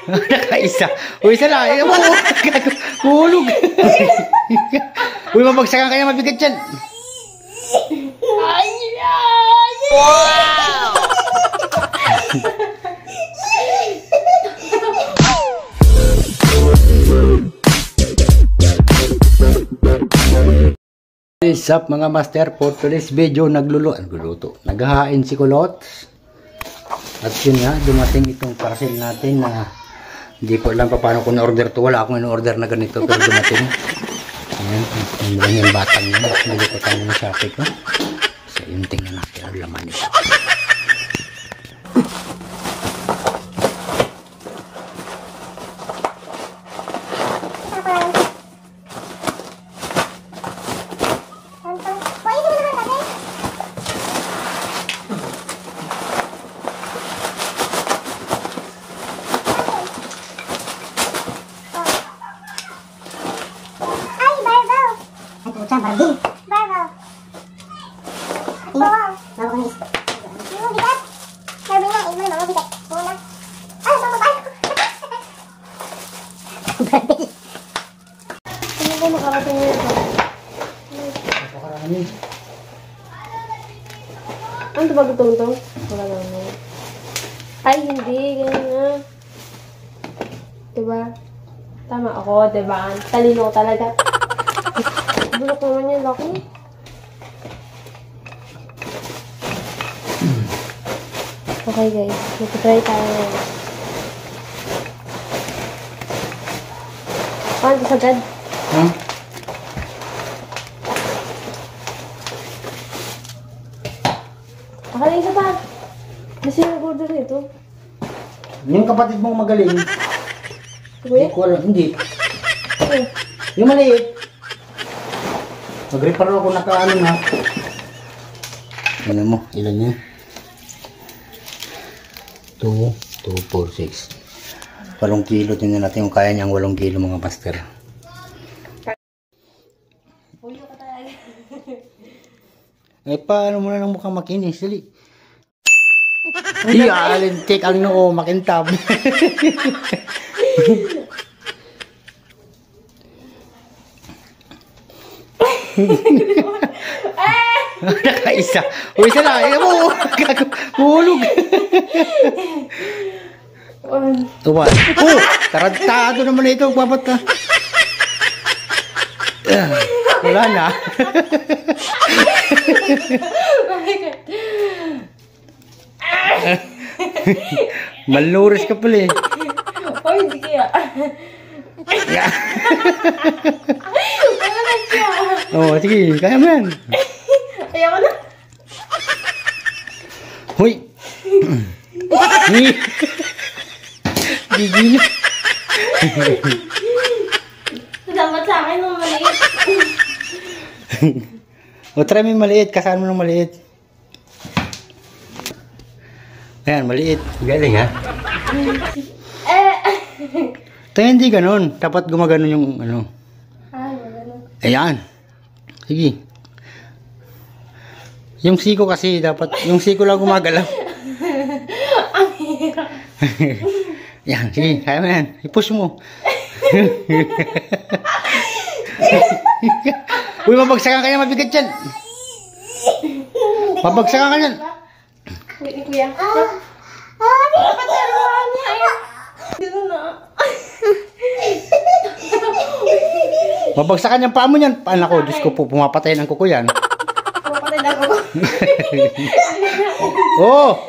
Nakaisa. Uy, isa lang. Hulog. Uy, mabagsakan kaya mabigat yan. Wow! What's up mga master, for today's video nagluluto. Naghahain si Kulot. At yun nga, dumating itong parcel natin na hindi po alam pa paano ko na-order to. Wala akong in-order na ganito pero dumating. Ayan, yung batang yun. Nilikutan mo sa Shopee ko. So yun, tingnan natin ang laman nito. Barbie. Barbie. Wow. Bagus. Ini bigat. Barbie-nya ini mau bigat. Muna. Ah, sama Barbie. Barbie. Ini ko makarating nito. Napakarami. Ano ba ito? Wala naman. Ay, hindi. Ganyan nga. Diba? Tama ako, diba? Talino ko talaga. Bulok naman yan, Loki. Okay guys, mag-try tayo ngayon. Oh, ito sagad. Huh? Akala isa pa. Kasi nag-order nito. Yung kapatid mong magaling. Kuya? Hindi ko alam, hindi. Ano? Yung maliit. Mag-repair ako nakaano na. Ano mo? Ilan yan? 2, 4, 6. 8 kilo. Tingnan natin kung kaya niyang 8 kilo mga master. Puyo ka talaga. Eh paano mo na ng mukhang makinis? Dali. Ay, alintik ang noo. Makintab. Nakaisa. Uy, isa lang. Hulog. Tuwan. Oh, tarantado naman ito. Babat ka. Wala na. Maluris ka pala eh. Oh, hindi kaya. Oh, sige, kaya mo yan. Ayaw ko na. Hoy! Gigi na. Dapat sa akin ng maliit. O, try mo yung maliit. Kasaan mo ng maliit. Ayan, maliit. Galing ha? Ito hindi ganun. Dapat gumaganon yung ano. Ay, maganon. Ayan. Sige. Yung siko kasi dapat, yung siko lang gumagalaw. Ang hirap. Yan, sige, kaya mo yan. I-push mo. Uy, mabagsakan kaya mabigat yan. Mabagsakan ka yan. Wait ni Kuya. Dapat taruhan niya. Dito na. Mabagsakan yung paa mo yan. Paano ko? Diyos ko po, pumapatay ng kuko yan. Pumapatay na ako. Oh!